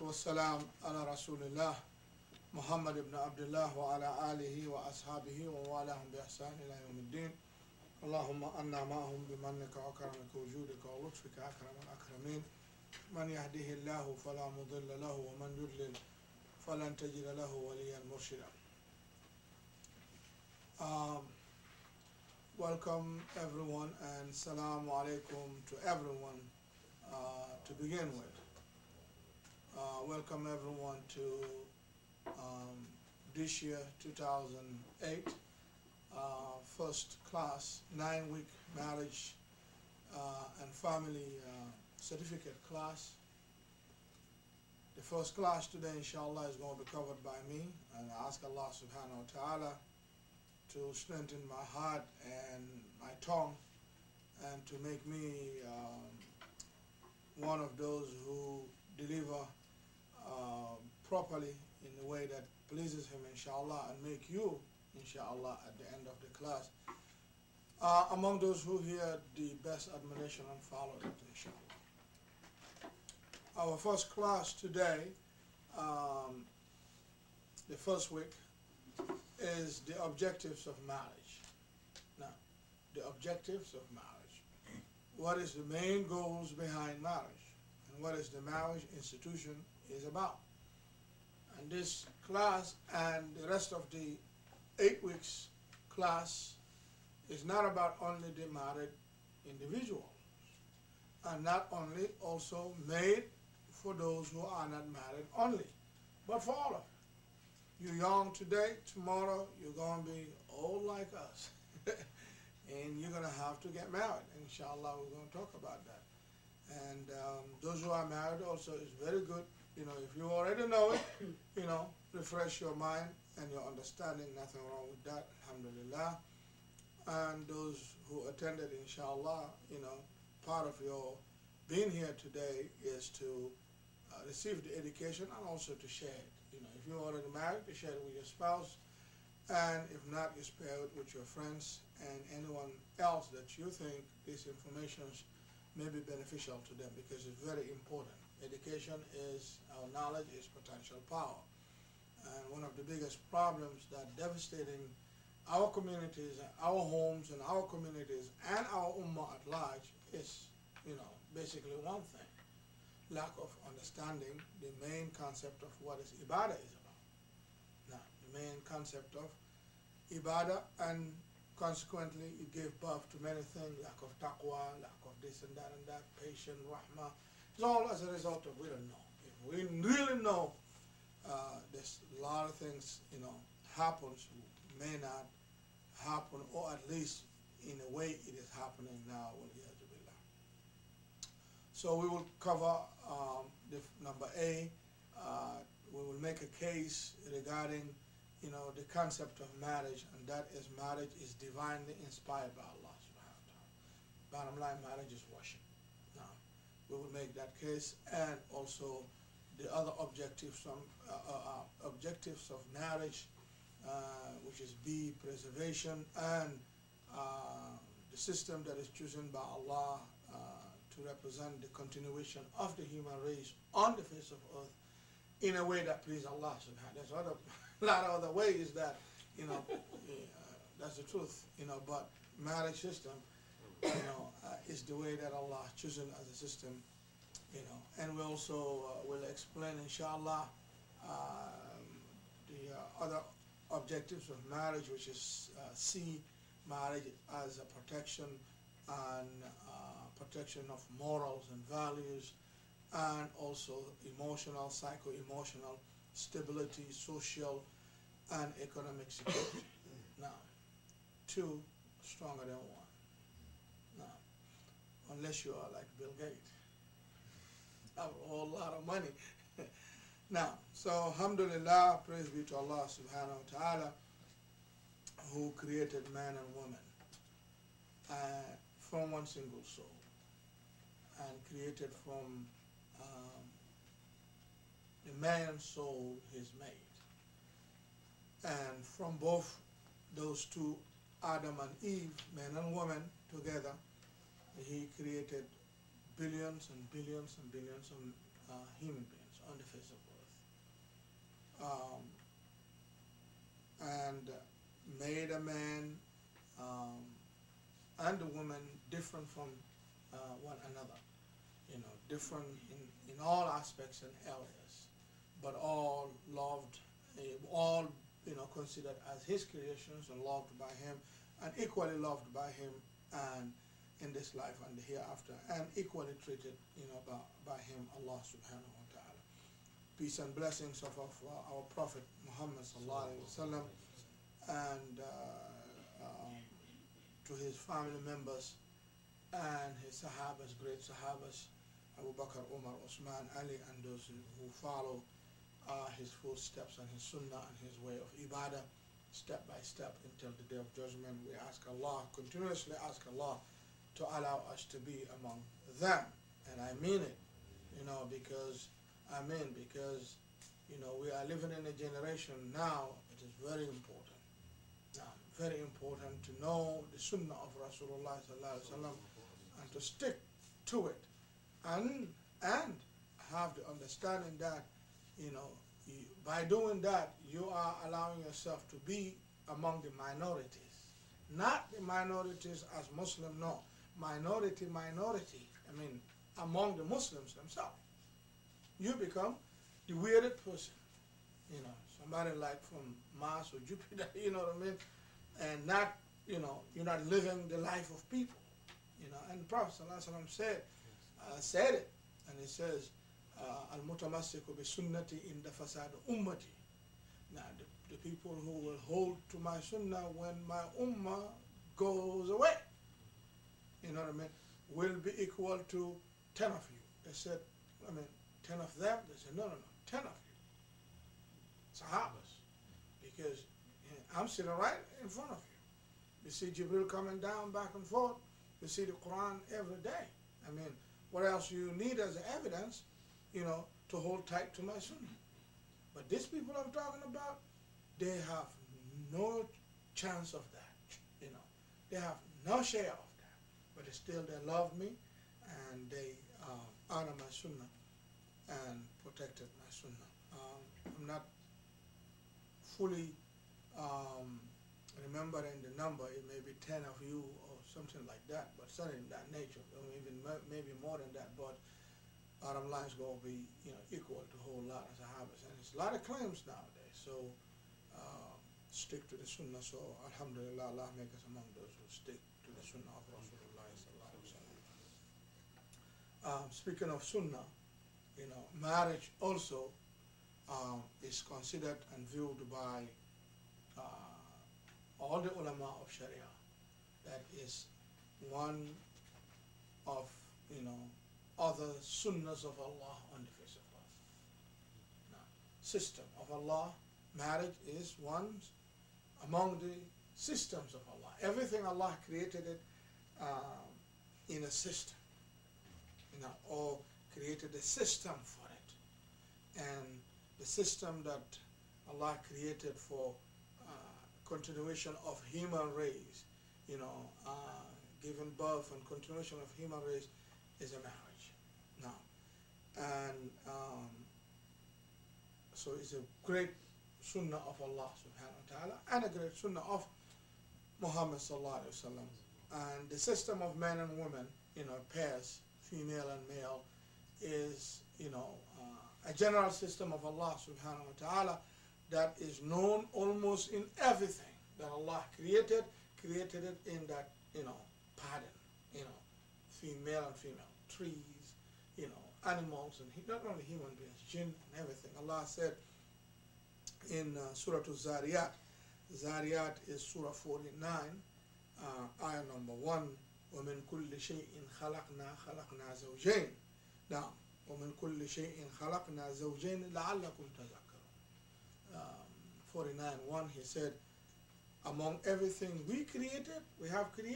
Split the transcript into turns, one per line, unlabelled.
والسلام على رسول الله محمد بن عبد الله وعلى آله وأصحابه ووالاهم بإحسان إلى يوم الدين. اللهم أنا معهم بمنك وكرمك وجودك ولطفك أكرم الأكرمين. من يهده الله فلا مضل له ومن يضلل فلن تجد له وليا مرشدا. Welcome everyone and Assalamu alaikum to everyone. To begin with, welcome everyone to this year 2008 first class 9-week marriage and family certificate class. The first class today inshallah is going to be covered by me, and I ask Allah subhanahu wa ta'ala to strengthen my heart and my tongue and to make me one of those who deliver properly in a way that pleases him inshallah, and make you inshallah at the end of the class among those who hear the best admonition and follow it inshallah. Our first class today, the first week, is the objectives of marriage. Now, the objectives of marriage. What is the main goals behind marriage? And what is the marriage institution is about? And this class and the rest of the 8 weeks class is not about only the married individual, and not only also made for those who are not married only, but for all of it. You're young today, tomorrow you're going to be old like us. And you're going to have to get married. Inshallah, we're going to talk about that. And those who are married also is very good. You know, if you already know it, you know, refresh your mind and your understanding. Nothing wrong with that, alhamdulillah. And those who attended, inshallah, you know, part of your being here today is to receive the education and also to share it. You know, if you're already married, to share it with your spouse. And if not, you share it with your friends and anyone else that you think these informations may be beneficial to them, because it's very important. Education is, our knowledge is potential power. And one of the biggest problems that devastating our communities, our homes and our communities and our ummah at large is, you know, basically one thing: lack of understanding the main concept of what is ibadah is about. Now, the main concept of ibadah, and consequently it gave birth to many things: lack of taqwa, lack of this and that, patience, rahmah. It's all as a result of we don't know. If we really know, there's a lot of things, you know, happens, may not happen, or at least in a way it is happening now. So we will cover the number A. We will make a case regarding, you know, the concept of marriage, and that is marriage is divinely inspired by Allah subhanahu wa ta'ala. Bottom line, marriage is worship. Now, we will make that case, and also the other objectives of marriage, which is B, preservation, and the system that is chosen by Allah to represent the continuation of the human race on the face of earth in a way that pleases Allah subhanahu wa ta'ala. There's a lot of other ways that, you know, that's the truth, you know, but marriage system, you know, is the way that Allah has chosen as a system, you know. And we also will explain, inshallah, the other objectives of marriage, which is C, marriage as a protection and protection of morals and values, and also emotional, psycho-emotional stability, social and economic security. Now, two stronger than one. Now, unless you are like Bill Gates, have a whole lot of money. Now, so alhamdulillah, praise be to Allah subhanahu wa ta'ala, who created man and woman from one single soul, and created from the man's soul his mate. And from both those two, Adam and Eve, man and woman together, he created billions and billions and billions of human beings on the face of made a man and a woman different from one another, different in all aspects and areas, but all loved, all considered as his creations and loved by him, and equally loved by him, and in this life and the hereafter, and equally treated by him, Allah subhanahu wa ta'ala. Peace and blessings of our Prophet Muhammad sallallahu alaihi wasallam, and to his family members and his sahabas, great sahabas, Abu Bakr, Umar, Osman, Ali, and those who follow his footsteps and his sunnah and his way of ibadah, step by step until the day of judgment. We ask Allah, continuously ask Allah to allow us to be among them. And I mean it, because we are living in a generation now, it is very important. Very important to know the sunnah of Rasulullah sallallahu alaihi wasallam and to stick to it, and have the understanding that by doing that you are allowing yourself to be among the minorities, not the minorities as Muslim, no, minority. I mean, among the Muslims themselves, you become the weirded person, somebody like from Mars or Jupiter, you know what I mean. And not, you're not living the life of people, And the Prophet ﷺ said it, and he says, "Al-mutamassiku bi sunnati inda fasad ummati." Now, the people who will hold to my sunnah when my ummah goes away, you know what I mean, will be equal to 10 of you. They said, 10 of them. They said, no, 10 of you, Sahabas, because I'm sitting right in front of you. You see Jibril coming down back and forth. You see the Quran every day. What else you need as evidence, to hold tight to my sunnah? But these people I'm talking about, they have no chance of that. They have no share of that. But still they love me, and they honor my sunnah and protected my sunnah. I'm not fully remembering the number. It may be 10 of you or something like that, but something in that nature, or even maybe more than that. But bottom line is going to be equal to a whole lot of sahabas, and it's a lot of claims nowadays. So stick to the sunnah. So alhamdulillah, Allah make us among those who stick to the sunnah of Rasulullah sallallahu alaihi wasallam. Speaking of sunnah, marriage also is considered and viewed by all the ulama of Sharia. That is one of other sunnahs of Allah on the face of earth. Now, system of Allah, marriage is one among the systems of Allah. Everything Allah created it in a system, or created a system for it. And the system that Allah created for continuation of human race, giving birth and continuation of human race is a marriage. Now, and so it's a great sunnah of Allah subhanahu wa ta'ala, and a great sunnah of Muhammad sallallahu alaihi wasallam. And the system of men and women, pairs, female and male, is a general system of Allah subhanahu wa ta'ala that is known almost in everything that Allah created it in that pattern, female and female, trees, animals, and not only human beings, jinn and everything. Allah said in Surah Zariyat, Zariyat is Surah 49, ayah number 1, وَمِن كُلِّ شَيْءٍ خَلَقْنَا زَوْجَيْنِ. Now, وَمِن كُلِّ شَيْءٍ خَلَقْنَا زَوْجَيْنِ لَعَلَّكُمْ تَذَكَّرُونَ. 49:1, he said, among everything we have created,